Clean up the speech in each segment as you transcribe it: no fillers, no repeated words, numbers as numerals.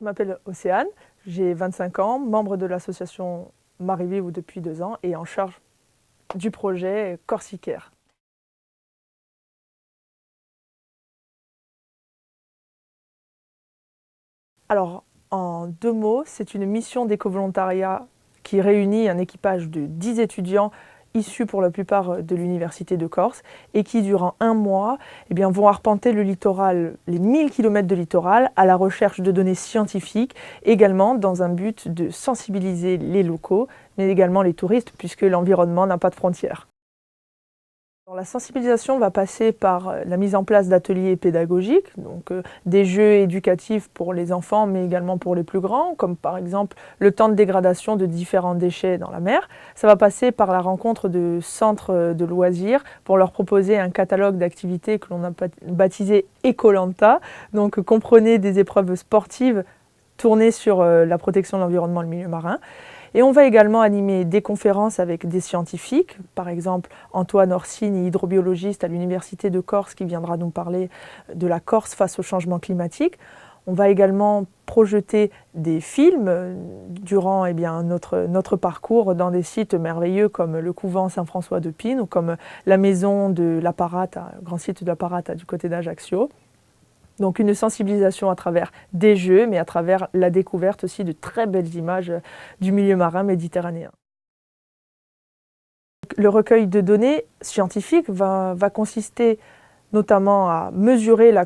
Je m'appelle Océane, j'ai 25 ans, membre de l'association Marie-Vivre depuis 2 ans et en charge du projet Corsicaire. Alors, en 2 mots, c'est une mission d'éco-volontariat qui réunit un équipage de 10 étudiants issus pour la plupart de l'Université de Corse et qui, durant 1 mois, vont arpenter le littoral, les 1000 km de littoral, à la recherche de données scientifiques, également dans un but de sensibiliser les locaux, mais également les touristes, puisque l'environnement n'a pas de frontières. Alors, la sensibilisation va passer par la mise en place d'ateliers pédagogiques, donc des jeux éducatifs pour les enfants, mais également pour les plus grands, comme par exemple le temps de dégradation de différents déchets dans la mer. Ça va passer par la rencontre de centres de loisirs pour leur proposer un catalogue d'activités que l'on a baptisé Ecolanta. Donc comprenez des épreuves sportives tournées sur la protection de l'environnement et le milieu marin. Et on va également animer des conférences avec des scientifiques, par exemple Antoine Orsini, hydrobiologiste à l'Université de Corse, qui viendra nous parler de la Corse face au changement climatique. On va également projeter des films durant notre parcours dans des sites merveilleux comme le couvent Saint-François de Pine ou comme la maison de la Parata, grand site de la Parata du côté d'Ajaccio. Donc une sensibilisation à travers des jeux, mais à travers la découverte aussi de très belles images du milieu marin méditerranéen. Le recueil de données scientifiques va consister notamment à mesurer la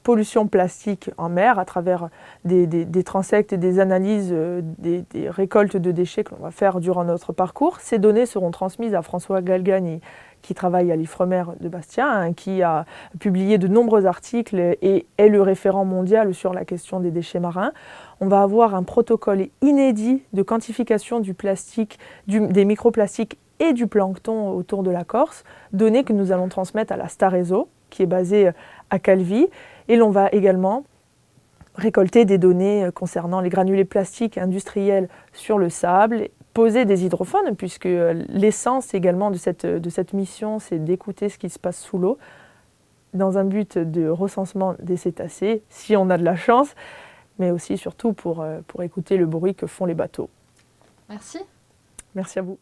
pollution plastique en mer à travers des transects et des analyses des récoltes de déchets que l'on va faire durant notre parcours. Ces données seront transmises à François Galgani, qui travaille à l'Ifremer de Bastia, qui a publié de nombreux articles et est le référent mondial sur la question des déchets marins. On va avoir un protocole inédit de quantification du plastique, des microplastiques et du plancton autour de la Corse, données que nous allons transmettre à la Stareso, qui est basée à Calvi. Et l'on va également récolter des données concernant les granulés plastiques industriels sur le sable, poser des hydrophones, puisque l'essence également de cette mission, c'est d'écouter ce qui se passe sous l'eau, dans un but de recensement des cétacés, si on a de la chance, mais aussi surtout pour écouter le bruit que font les bateaux. Merci. Merci à vous.